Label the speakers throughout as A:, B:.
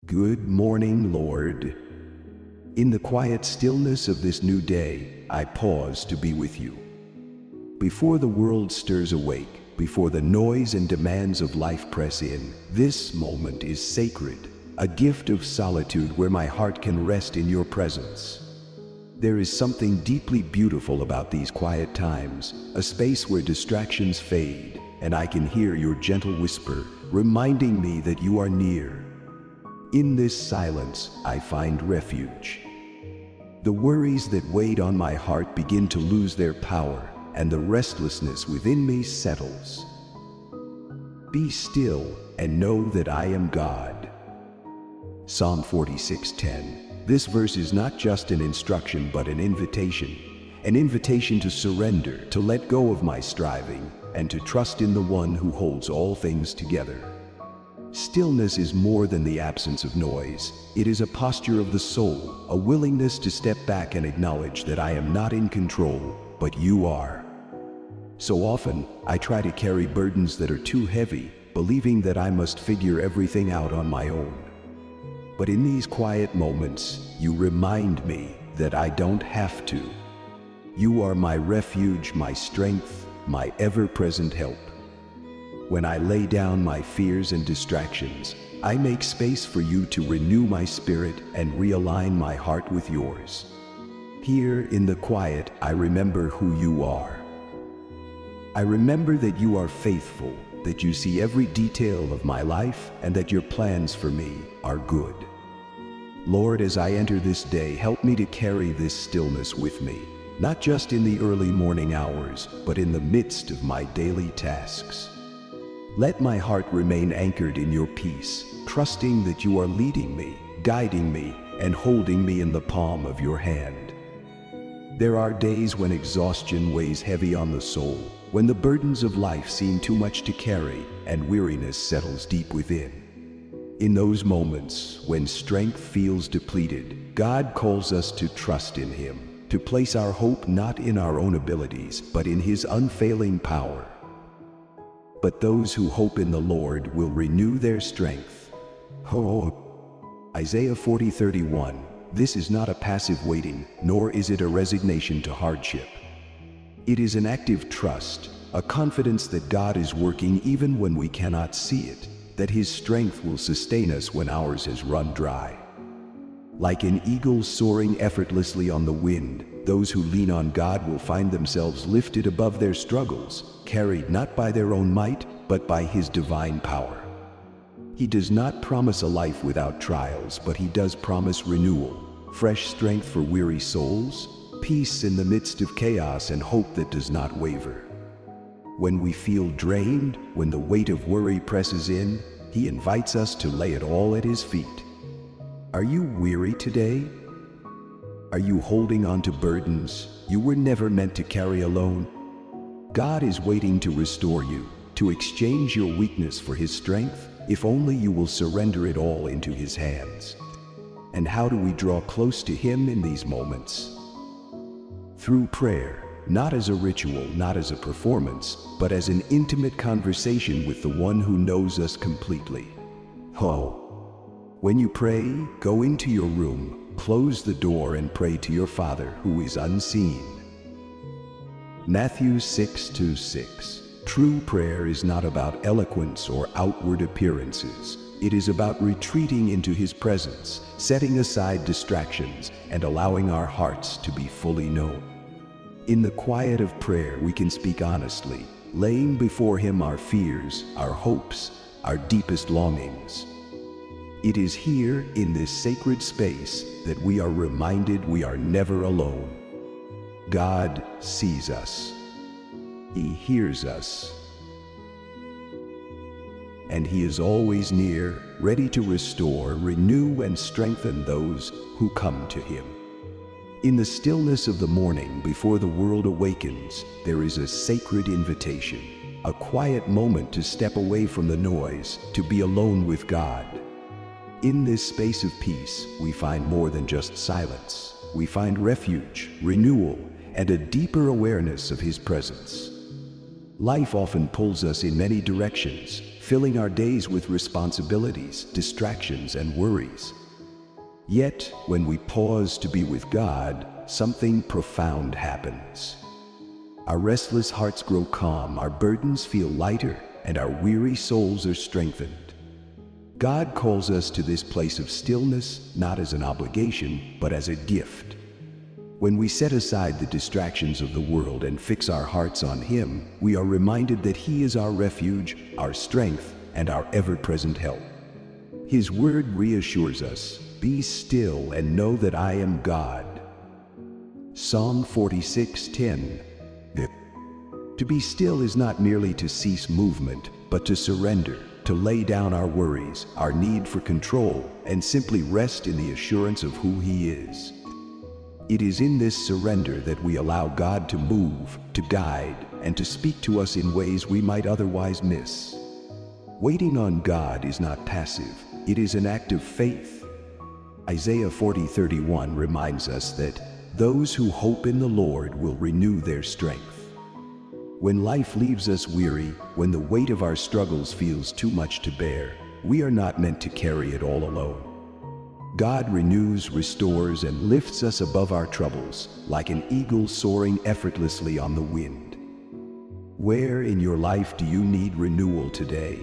A: Good morning, Lord. In the quiet stillness of this new day, I pause to be with you. Before the world stirs awake, before the noise and demands of life press in, this moment is sacred, a gift of solitude where my heart can rest in your presence. There is something deeply beautiful about these quiet times, a space where distractions fade, and I can hear your gentle whisper, reminding me that you are near. In this silence, I find refuge. The worries that weighed on my heart begin to lose their power, and the restlessness within me settles. Be still and know that I am God. Psalm 46:10. This verse is not just an instruction but an invitation to surrender, to let go of my striving, and to trust in the one who holds all things together. Stillness is more than the absence of noise. It is a posture of the soul, a willingness to step back and acknowledge that I am not in control, but you are. So often, I try to carry burdens that are too heavy, believing that I must figure everything out on my own. But in these quiet moments, you remind me that I don't have to. You are my refuge, my strength, my ever-present help. When I lay down my fears and distractions, I make space for you to renew my spirit and realign my heart with yours. Here in the quiet, I remember who you are. I remember that you are faithful, that you see every detail of my life, and that your plans for me are good. Lord, as I enter this day, help me to carry this stillness with me, not just in the early morning hours, but in the midst of my daily tasks. Let my heart remain anchored in your peace, trusting that you are leading me, guiding me, and holding me in the palm of your hand. There are days when exhaustion weighs heavy on the soul, when the burdens of life seem too much to carry, and weariness settles deep within. In those moments, when strength feels depleted, God calls us to trust in Him, to place our hope not in our own abilities, but in His unfailing power. But those who hope in the Lord will renew their strength. Isaiah 40:31. This is not a passive waiting, nor is it a resignation to hardship. It is an active trust, a confidence that God is working even when we cannot see it, that His strength will sustain us when ours has run dry. Like an eagle soaring effortlessly on the wind, those who lean on God will find themselves lifted above their struggles, carried not by their own might, but by His divine power. He does not promise a life without trials, but He does promise renewal, fresh strength for weary souls, peace in the midst of chaos, and hope that does not waver. When we feel drained, when the weight of worry presses in, He invites us to lay it all at His feet. Are you weary today? Are you holding on to burdens you were never meant to carry alone? God is waiting to restore you, to exchange your weakness for His strength, if only you will surrender it all into His hands. And how do we draw close to Him in these moments? Through prayer, not as a ritual, not as a performance, but as an intimate conversation with the one who knows us completely. When you pray, go into your room, close the door, and pray to your Father who is unseen. Matthew 6:6. True prayer is not about eloquence or outward appearances. It is about retreating into His presence, setting aside distractions, and allowing our hearts to be fully known. In the quiet of prayer, we can speak honestly, laying before Him our fears, our hopes, our deepest longings. It is here, in this sacred space, that we are reminded we are never alone. God sees us. He hears us. And He is always near, ready to restore, renew, and strengthen those who come to Him. In the stillness of the morning, before the world awakens, there is a sacred invitation, a quiet moment to step away from the noise, to be alone with God. In this space of peace, we find more than just silence. We find refuge, renewal, and a deeper awareness of His presence. Life often pulls us in many directions, filling our days with responsibilities, distractions, and worries. Yet, when we pause to be with God, something profound happens. Our restless hearts grow calm, our burdens feel lighter, and our weary souls are strengthened. God calls us to this place of stillness, not as an obligation, but as a gift. When we set aside the distractions of the world and fix our hearts on Him, we are reminded that He is our refuge, our strength, and our ever-present help. His word reassures us, "Be still and know that I am God." Psalm 46:10. To be still is not merely to cease movement, but to surrender, to lay down our worries, our need for control, and simply rest in the assurance of who He is. It is in this surrender that we allow God to move, to guide, and to speak to us in ways we might otherwise miss. Waiting on God is not passive, it is an act of faith. Isaiah 40:31 reminds us that those who hope in the Lord will renew their strength. When life leaves us weary, when the weight of our struggles feels too much to bear, we are not meant to carry it all alone. God renews, restores, and lifts us above our troubles, like an eagle soaring effortlessly on the wind. Where in your life do you need renewal today?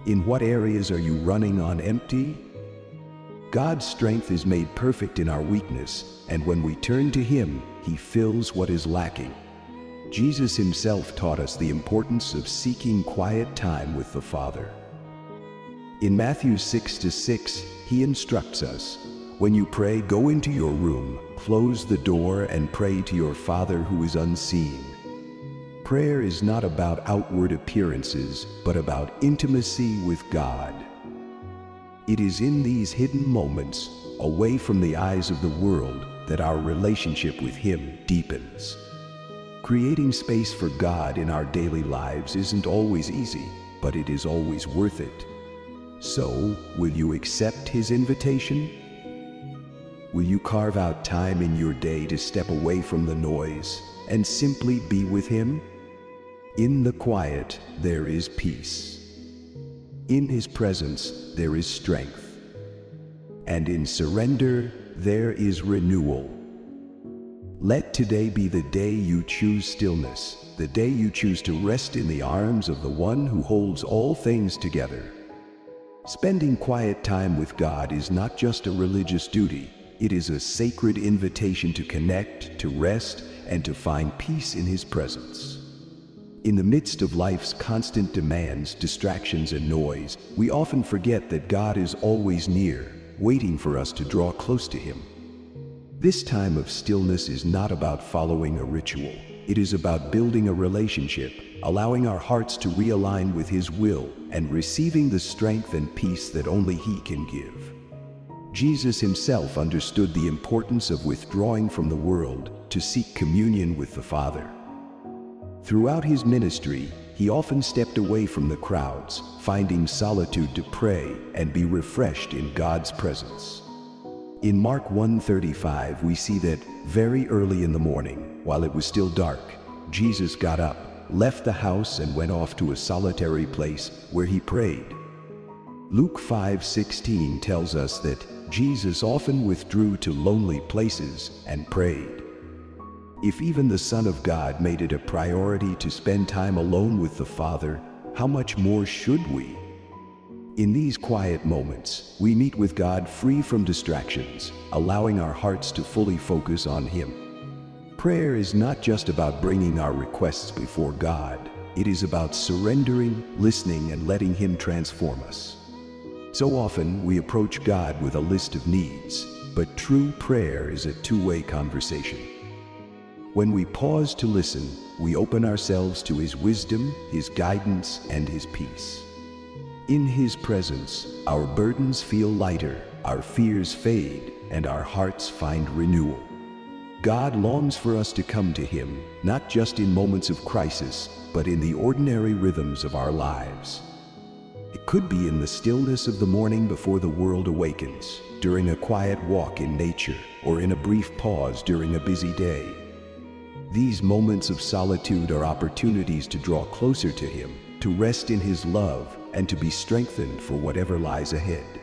A: In what areas are you running on empty? God's strength is made perfect in our weakness, and when we turn to Him, He fills what is lacking. Jesus Himself taught us the importance of seeking quiet time with the Father. In Matthew 6:6, He instructs us, "When you pray, go into your room, close the door, and pray to your Father who is unseen." Prayer is not about outward appearances, but about intimacy with God. It is in these hidden moments, away from the eyes of the world, that our relationship with Him deepens. Creating space for God in our daily lives isn't always easy, but it is always worth it. So, will you accept His invitation? Will you carve out time in your day to step away from the noise and simply be with Him? In the quiet, there is peace. In His presence, there is strength. And in surrender, there is renewal. Let today be the day you choose stillness, the day you choose to rest in the arms of the One who holds all things together. Spending quiet time with God is not just a religious duty, it is a sacred invitation to connect, to rest, and to find peace in His presence. In the midst of life's constant demands, distractions, and noise, we often forget that God is always near, waiting for us to draw close to Him. This time of stillness is not about following a ritual. It is about building a relationship, allowing our hearts to realign with His will, and receiving the strength and peace that only He can give. Jesus Himself understood the importance of withdrawing from the world to seek communion with the Father. Throughout His ministry, He often stepped away from the crowds, finding solitude to pray and be refreshed in God's presence. In Mark 1:35, we see that very early in the morning, while it was still dark, Jesus got up, left the house, and went off to a solitary place where He prayed. Luke 5:16 tells us that Jesus often withdrew to lonely places and prayed. If even the Son of God made it a priority to spend time alone with the Father, how much more should we? In these quiet moments, we meet with God free from distractions, allowing our hearts to fully focus on Him. Prayer is not just about bringing our requests before God. It is about surrendering, listening, and letting Him transform us. So often, we approach God with a list of needs, but true prayer is a two-way conversation. When we pause to listen, we open ourselves to His wisdom, His guidance, and His peace. In His presence, our burdens feel lighter, our fears fade, and our hearts find renewal. God longs for us to come to Him, not just in moments of crisis, but in the ordinary rhythms of our lives. It could be in the stillness of the morning before the world awakens, during a quiet walk in nature, or in a brief pause during a busy day. These moments of solitude are opportunities to draw closer to Him, to rest in his love, and to be strengthened for whatever lies ahead.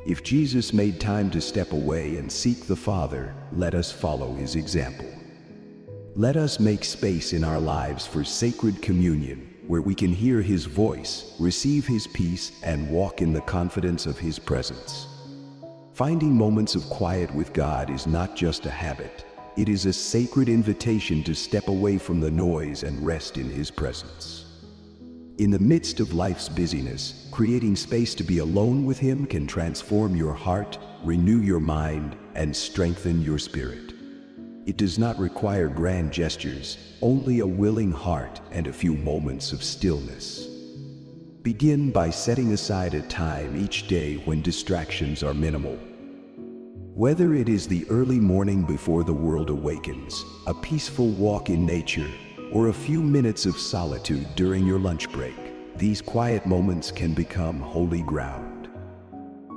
A: If Jesus made time to step away and seek the Father, let us follow his example. Let us make space in our lives for sacred communion, where we can hear his voice, receive his peace, and walk in the confidence of his presence. Finding moments of quiet with God is not just a habit. It is a sacred invitation to step away from the noise and rest in his presence. In the midst of life's busyness, creating space to be alone with him can transform your heart, renew your mind, and strengthen your spirit. It does not require grand gestures, only a willing heart and a few moments of stillness. Begin by setting aside a time each day when distractions are minimal. Whether it is the early morning before the world awakens, a peaceful walk in nature, or a few minutes of solitude during your lunch break, these quiet moments can become holy ground.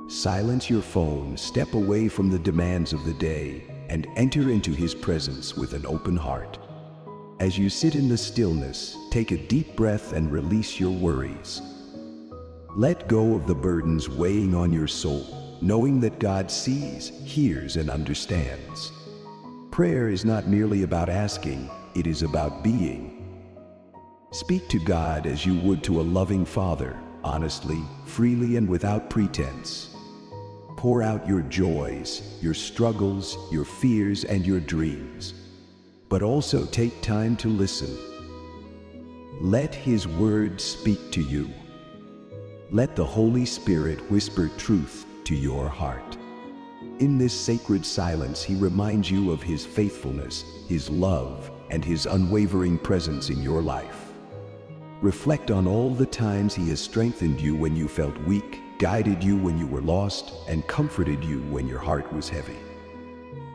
A: Silence your phone, step away from the demands of the day, and enter into his presence with an open heart. As you sit in the stillness, take a deep breath and release your worries. Let go of the burdens weighing on your soul, knowing that God sees, hears, and understands. Prayer is not merely about asking, it is about being. Speak to God as you would to a loving Father, honestly, freely, and without pretense. Pour out your joys, your struggles, your fears, and your dreams. But also take time to listen. Let his word speak to you. Let the Holy Spirit whisper truth to your heart. In this sacred silence, he reminds you of his faithfulness, his love, and his unwavering presence in your life. Reflect on all the times he has strengthened you when you felt weak, guided you when you were lost, and comforted you when your heart was heavy.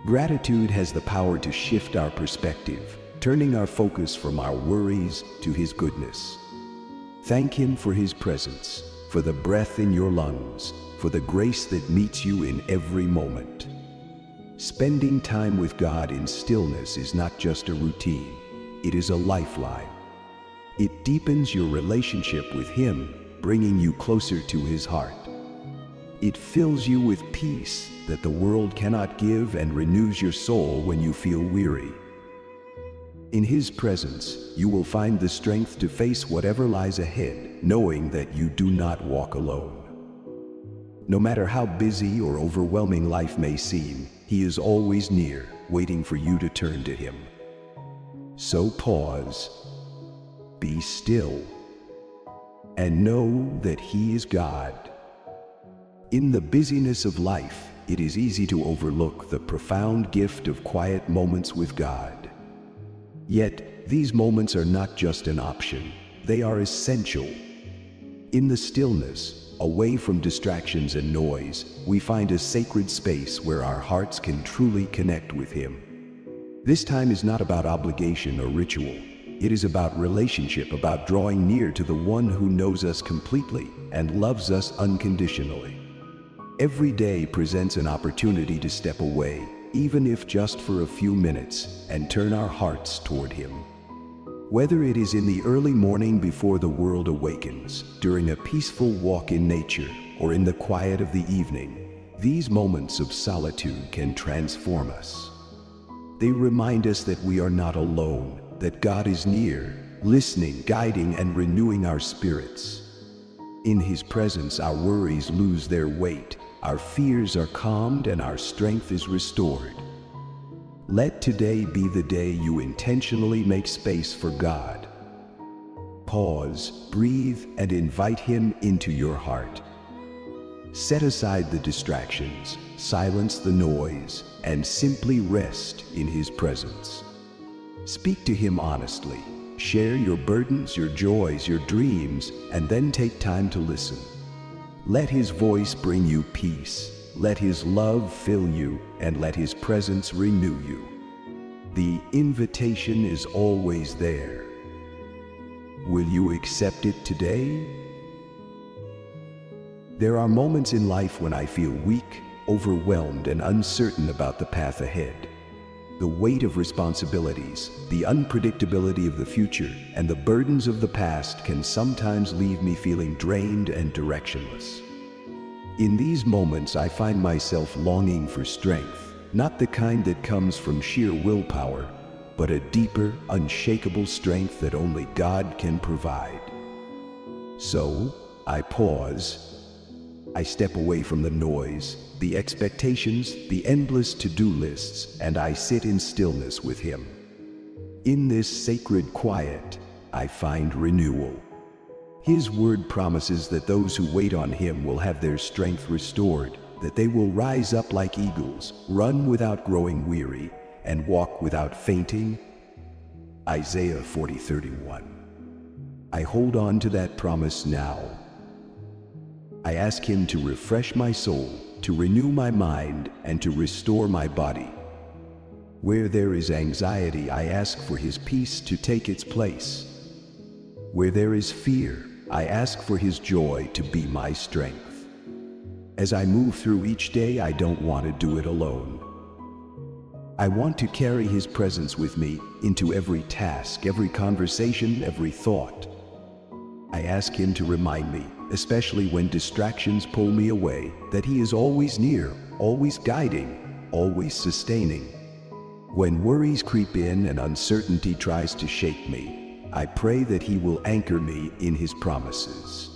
A: Gratitude has the power to shift our perspective, turning our focus from our worries to his goodness. Thank him for his presence, for the breath in your lungs, for the grace that meets you in every moment. Spending time with God in stillness is not just a routine, it is a lifeline. It deepens your relationship with him, bringing you closer to his heart. It fills you with peace that the world cannot give and renews your soul when you feel weary. In his presence, you will find the strength to face whatever lies ahead, knowing that you do not walk alone. No matter how busy or overwhelming life may seem, he is always near, waiting for you to turn to him. So pause, be still, and know that he is God. In the busyness of life, it is easy to overlook the profound gift of quiet moments with God. Yet, these moments are not just an option, they are essential. In the stillness, away from distractions and noise, we find a sacred space where our hearts can truly connect with him. This time is not about obligation or ritual. It is about relationship, about drawing near to the one who knows us completely and loves us unconditionally. Every day presents an opportunity to step away, even if just for a few minutes, and turn our hearts toward him. Whether it is in the early morning before the world awakens, during a peaceful walk in nature, or in the quiet of the evening, these moments of solitude can transform us. They remind us that we are not alone, that God is near, listening, guiding, and renewing our spirits. In his presence, our worries lose their weight, our fears are calmed, and our strength is restored. Let today be the day you intentionally make space for God. Pause, breathe, and invite him into your heart. Set aside the distractions, silence the noise, and simply rest in his presence. Speak to him honestly. Share your burdens, your joys, your dreams, and then take time to listen. Let his voice bring you peace. Let his love fill you, and let his presence renew you. The invitation is always there. Will you accept it today? There are moments in life when I feel weak, overwhelmed, and uncertain about the path ahead. The weight of responsibilities, the unpredictability of the future, and the burdens of the past can sometimes leave me feeling drained and directionless. In these moments, I find myself longing for strength, not the kind that comes from sheer willpower, but a deeper, unshakable strength that only God can provide. So, I pause. I step away from the noise, the expectations, the endless to-do lists, and I sit in stillness with Him. In this sacred quiet, I find renewal. His word promises that those who wait on Him will have their strength restored, that they will rise up like eagles, run without growing weary, and walk without fainting. Isaiah 40:31. I hold on to that promise now. I ask Him to refresh my soul, to renew my mind, and to restore my body. Where there is anxiety, I ask for His peace to take its place. Where there is fear, I ask for His joy to be my strength. As I move through each day, I don't want to do it alone. I want to carry His presence with me into every task, every conversation, every thought. I ask Him to remind me, especially when distractions pull me away, that He is always near, always guiding, always sustaining. When worries creep in and uncertainty tries to shake me, I pray that He will anchor me in His promises.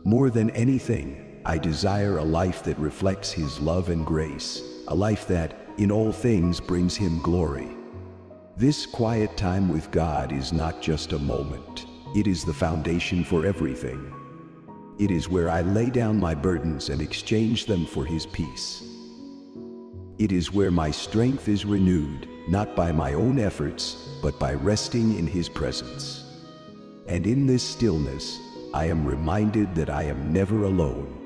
A: More than anything, I desire a life that reflects His love and grace, a life that, in all things, brings Him glory. This quiet time with God is not just a moment. It is the foundation for everything. It is where I lay down my burdens and exchange them for His peace. It is where my strength is renewed, not by my own efforts, but by resting in His presence. And in this stillness, I am reminded that I am never alone.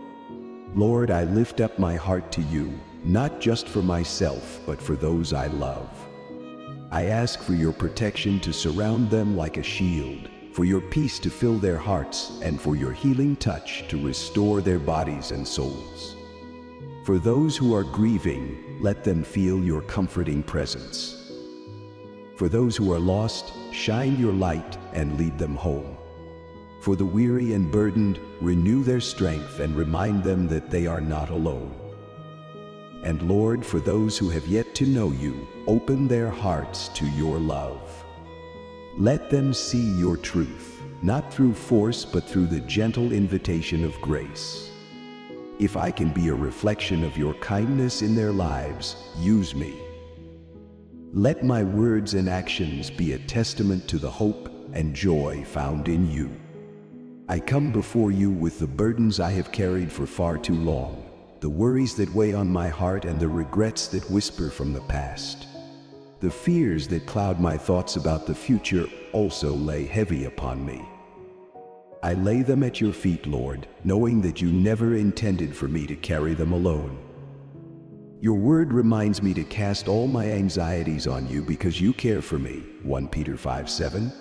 A: Lord, I lift up my heart to You, not just for myself, but for those I love. I ask for Your protection to surround them like a shield, for Your peace to fill their hearts, and for Your healing touch to restore their bodies and souls. For those who are grieving, let them feel Your comforting presence. For those who are lost, shine Your light and lead them home. For the weary and burdened, renew their strength and remind them that they are not alone. And Lord, for those who have yet to know You, open their hearts to Your love. Let them see Your truth, not through force, but through the gentle invitation of grace. If I can be a reflection of Your kindness in their lives, use me. Let my words and actions be a testament to the hope and joy found in You. I come before You with the burdens I have carried for far too long, the worries that weigh on my heart and the regrets that whisper from the past. The fears that cloud my thoughts about the future also lay heavy upon me. I lay them at Your feet, Lord, knowing that You never intended for me to carry them alone. Your word reminds me to cast all my anxieties on You because You care for me, 1 Peter 5:7.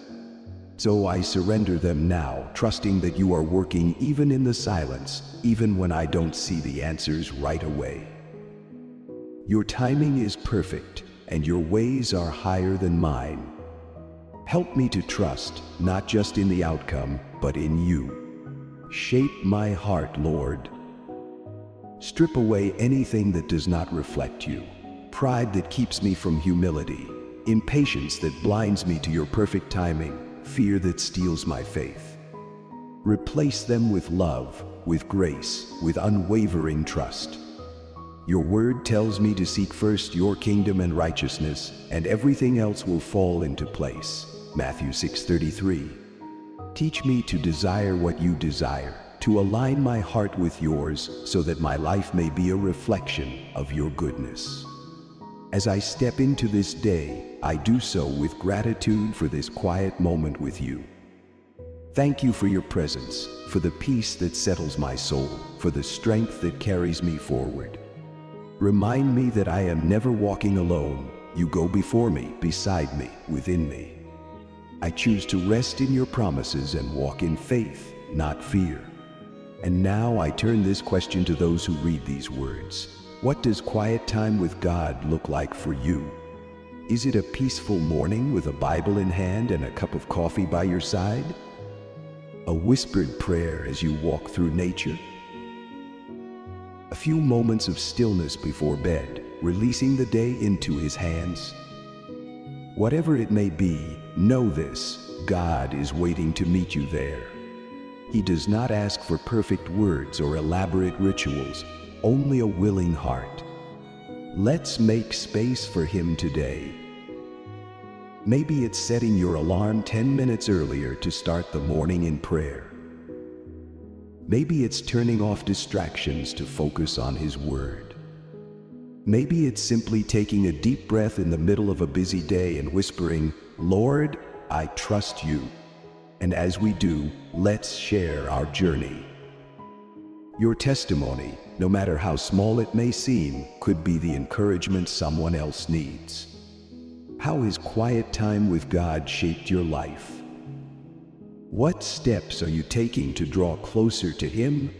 A: So I surrender them now, trusting that You are working even in the silence, even when I don't see the answers right away. Your timing is perfect, and Your ways are higher than mine. Help me to trust, not just in the outcome, but in You. Shape my heart, Lord. Strip away anything that does not reflect You, pride that keeps me from humility, impatience that blinds me to Your perfect timing, fear that steals my faith. Replace them with love, with grace, with unwavering trust. Your word tells me to seek first Your kingdom and righteousness, and everything else will fall into place. Matthew 6:33. Teach me to desire what You desire, to align my heart with Yours, so that my life may be a reflection of Your goodness. As I step into this day, I do so with gratitude for this quiet moment with You. Thank You for Your presence, for the peace that settles my soul, for the strength that carries me forward. Remind me that I am never walking alone. You go before me, beside me, within me. I choose to rest in Your promises and walk in faith, not fear. And now I turn this question to those who read these words. What does quiet time with God look like for you? Is it a peaceful morning with a Bible in hand and a cup of coffee by your side? A whispered prayer as you walk through nature? A few moments of stillness before bed, releasing the day into His hands? Whatever it may be, know this: God is waiting to meet you there. He does not ask for perfect words or elaborate rituals, only a willing heart. Let's make space for Him today. Maybe it's setting your alarm 10 minutes earlier to start the morning in prayer. Maybe it's turning off distractions to focus on His Word. Maybe it's simply taking a deep breath in the middle of a busy day and whispering, "Lord, I trust you." And as we do, let's share our journey. Your testimony, no matter how small it may seem, could be the encouragement someone else needs. How has quiet time with God shaped your life? What steps are you taking to draw closer to Him?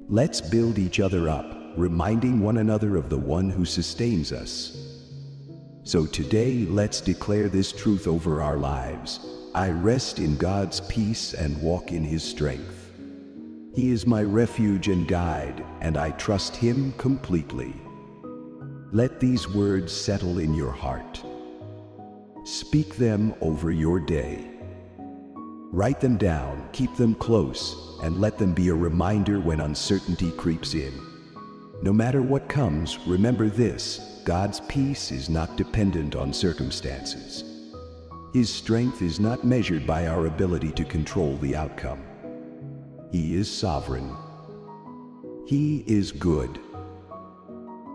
A: Let's build each other up, reminding one another of the One who sustains us. So today, let's declare this truth over our lives: I rest in God's peace and walk in His strength. He is my refuge and guide, and I trust Him completely. Let these words settle in your heart. Speak them over your day. Write them down, keep them close, and let them be a reminder when uncertainty creeps in. No matter what comes, remember this: God's peace is not dependent on circumstances. His strength is not measured by our ability to control the outcome. He is sovereign. He is good.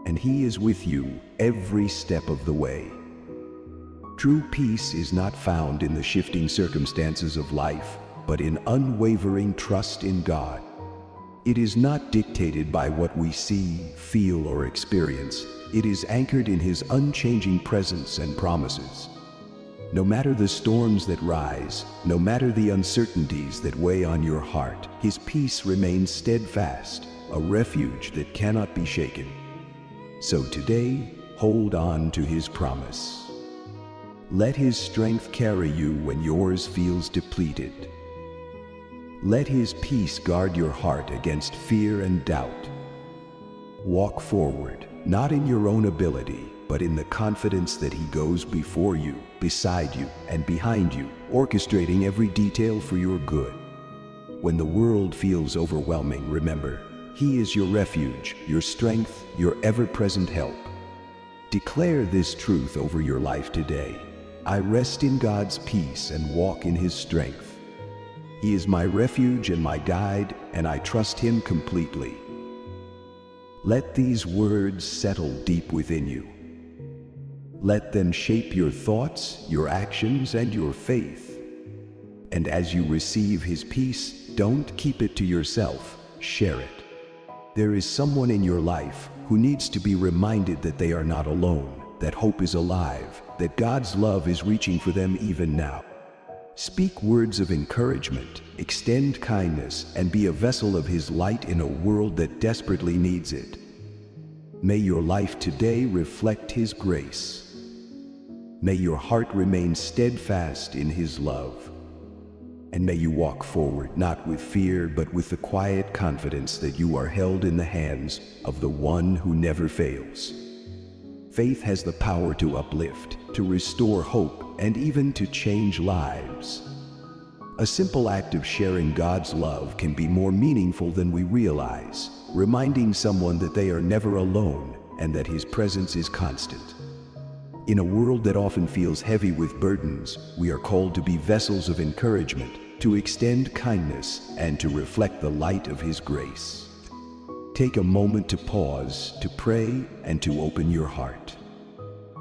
A: And He is with you every step of the way. True peace is not found in the shifting circumstances of life, but in unwavering trust in God. It is not dictated by what we see, feel, or experience. It is anchored in His unchanging presence and promises. No matter the storms that rise, no matter the uncertainties that weigh on your heart, His peace remains steadfast, a refuge that cannot be shaken. So today, hold on to His promise. Let His strength carry you when yours feels depleted. Let His peace guard your heart against fear and doubt. Walk forward, not in your own ability, but in the confidence that He goes before you, beside you, and behind you, orchestrating every detail for your good. When the world feels overwhelming, remember, He is your refuge, your strength, your ever-present help. Declare this truth over your life today: I rest in God's peace and walk in His strength. He is my refuge and my guide, and I trust Him completely. Let these words settle deep within you. Let them shape your thoughts, your actions, and your faith. And as you receive His peace, don't keep it to yourself, share it. There is someone in your life who needs to be reminded that they are not alone, that hope is alive, that God's love is reaching for them even now. Speak words of encouragement, extend kindness, and be a vessel of His light in a world that desperately needs it. May your life today reflect His grace. May your heart remain steadfast in His love. And may you walk forward not with fear, but with the quiet confidence that you are held in the hands of the One who never fails. Faith has the power to uplift, to restore hope, and even to change lives. A simple act of sharing God's love can be more meaningful than we realize, reminding someone that they are never alone and that His presence is constant. In a world that often feels heavy with burdens, we are called to be vessels of encouragement, to extend kindness, and to reflect the light of His grace. Take a moment to pause, to pray, and to open your heart.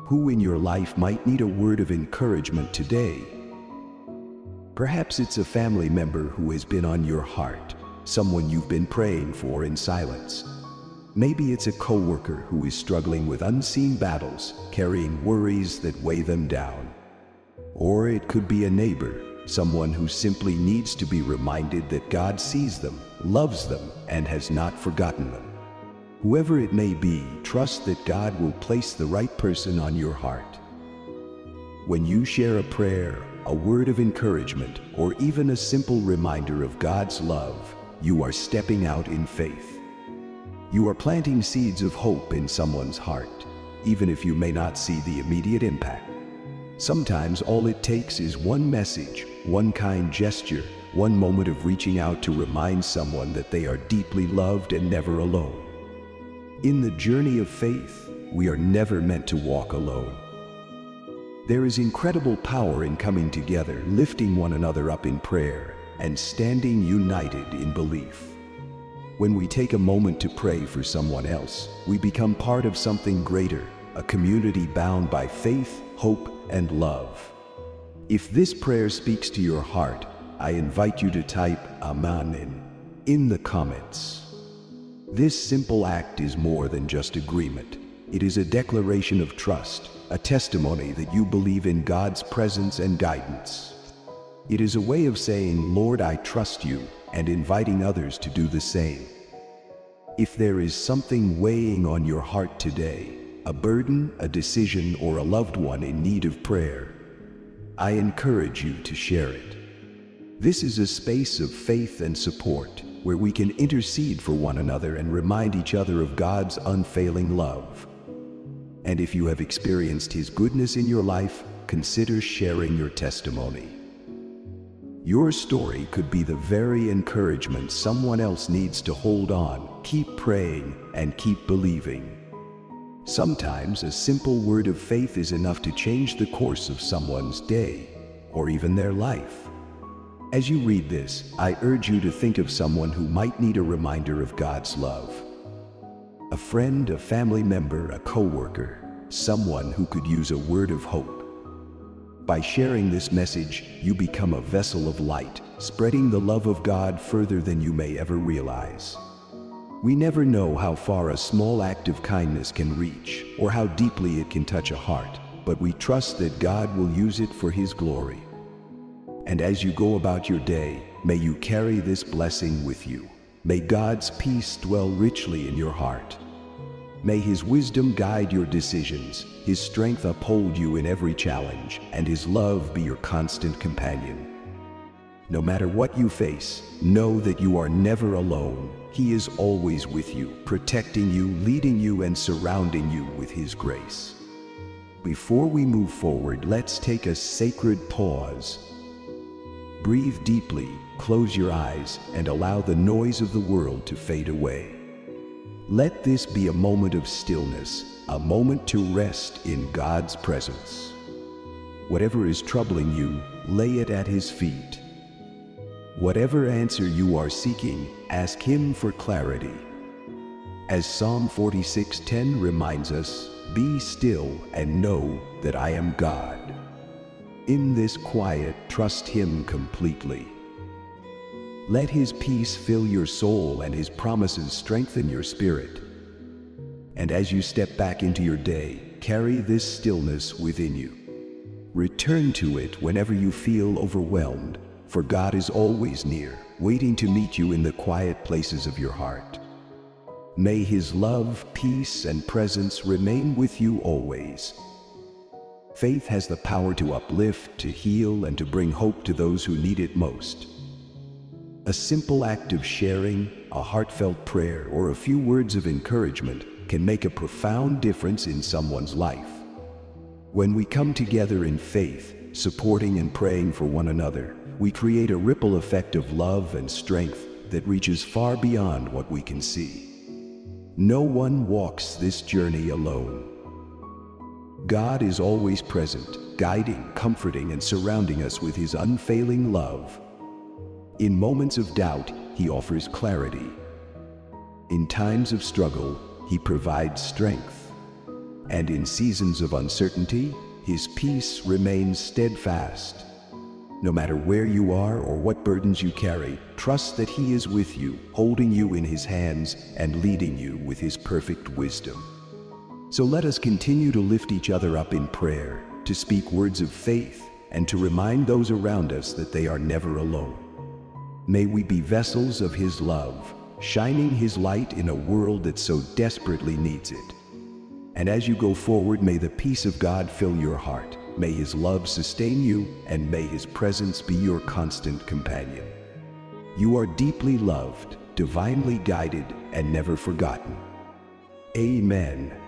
A: Who in your life might need a word of encouragement today? Perhaps it's a family member who has been on your heart, someone you've been praying for in silence. Maybe it's a coworker who is struggling with unseen battles, carrying worries that weigh them down. Or it could be a neighbor, someone who simply needs to be reminded that God sees them, loves them, and has not forgotten them. Whoever it may be, trust that God will place the right person on your heart. When you share a prayer, a word of encouragement, or even a simple reminder of God's love, you are stepping out in faith. You are planting seeds of hope in someone's heart, even if you may not see the immediate impact. Sometimes all it takes is one message, one kind gesture, one moment of reaching out to remind someone that they are deeply loved and never alone. In the journey of faith, we are never meant to walk alone. There is incredible power in coming together, lifting one another up in prayer, and standing united in belief. When we take a moment to pray for someone else, we become part of something greater, a community bound by faith, hope, and love. If this prayer speaks to your heart, I invite you to type Amen in the comments. This simple act is more than just agreement. It is a declaration of trust, a testimony that you believe in God's presence and guidance. It is a way of saying, Lord, I trust you, and inviting others to do the same. If there is something weighing on your heart today, a burden, a decision, or a loved one in need of prayer, I encourage you to share it. This is a space of faith and support, where we can intercede for one another and remind each other of God's unfailing love. And if you have experienced His goodness in your life, consider sharing your testimony. Your story could be the very encouragement someone else needs to hold on, keep praying, and keep believing. Sometimes a simple word of faith is enough to change the course of someone's day, or even their life. As you read this, I urge you to think of someone who might need a reminder of God's love. A friend, a family member, a coworker, someone who could use a word of hope. By sharing this message, you become a vessel of light, spreading the love of God further than you may ever realize. We never know how far a small act of kindness can reach, or how deeply it can touch a heart, but we trust that God will use it for His glory. And as you go about your day, may you carry this blessing with you. May God's peace dwell richly in your heart. May His wisdom guide your decisions, His strength uphold you in every challenge, and His love be your constant companion. No matter what you face, know that you are never alone. He is always with you, protecting you, leading you, and surrounding you with His grace. Before we move forward, let's take a sacred pause. Breathe deeply, close your eyes, and allow the noise of the world to fade away. Let this be a moment of stillness, a moment to rest in God's presence. Whatever is troubling you, lay it at His feet. Whatever answer you are seeking, ask Him for clarity. As Psalm 46:10 reminds us, "Be still and know that I am God." In this quiet, trust Him completely. Let His peace fill your soul and His promises strengthen your spirit. And as you step back into your day, carry this stillness within you. Return to it whenever you feel overwhelmed, for God is always near, waiting to meet you in the quiet places of your heart. May His love, peace, and presence remain with you always. Faith has the power to uplift, to heal, and to bring hope to those who need it most. A simple act of sharing, a heartfelt prayer, or a few words of encouragement can make a profound difference in someone's life. When we come together in faith, supporting and praying for one another, we create a ripple effect of love and strength that reaches far beyond what we can see. No one walks this journey alone. God is always present, guiding, comforting, and surrounding us with His unfailing love. In moments of doubt, He offers clarity. In times of struggle, He provides strength. And in seasons of uncertainty, His peace remains steadfast. No matter where you are or what burdens you carry, trust that He is with you, holding you in His hands and leading you with His perfect wisdom. So let us continue to lift each other up in prayer, to speak words of faith, and to remind those around us that they are never alone. May we be vessels of His love, shining His light in a world that so desperately needs it. And as you go forward, may the peace of God fill your heart, May His love sustain you, and may His presence be your constant companion. You are deeply loved, divinely guided, and never forgotten. Amen.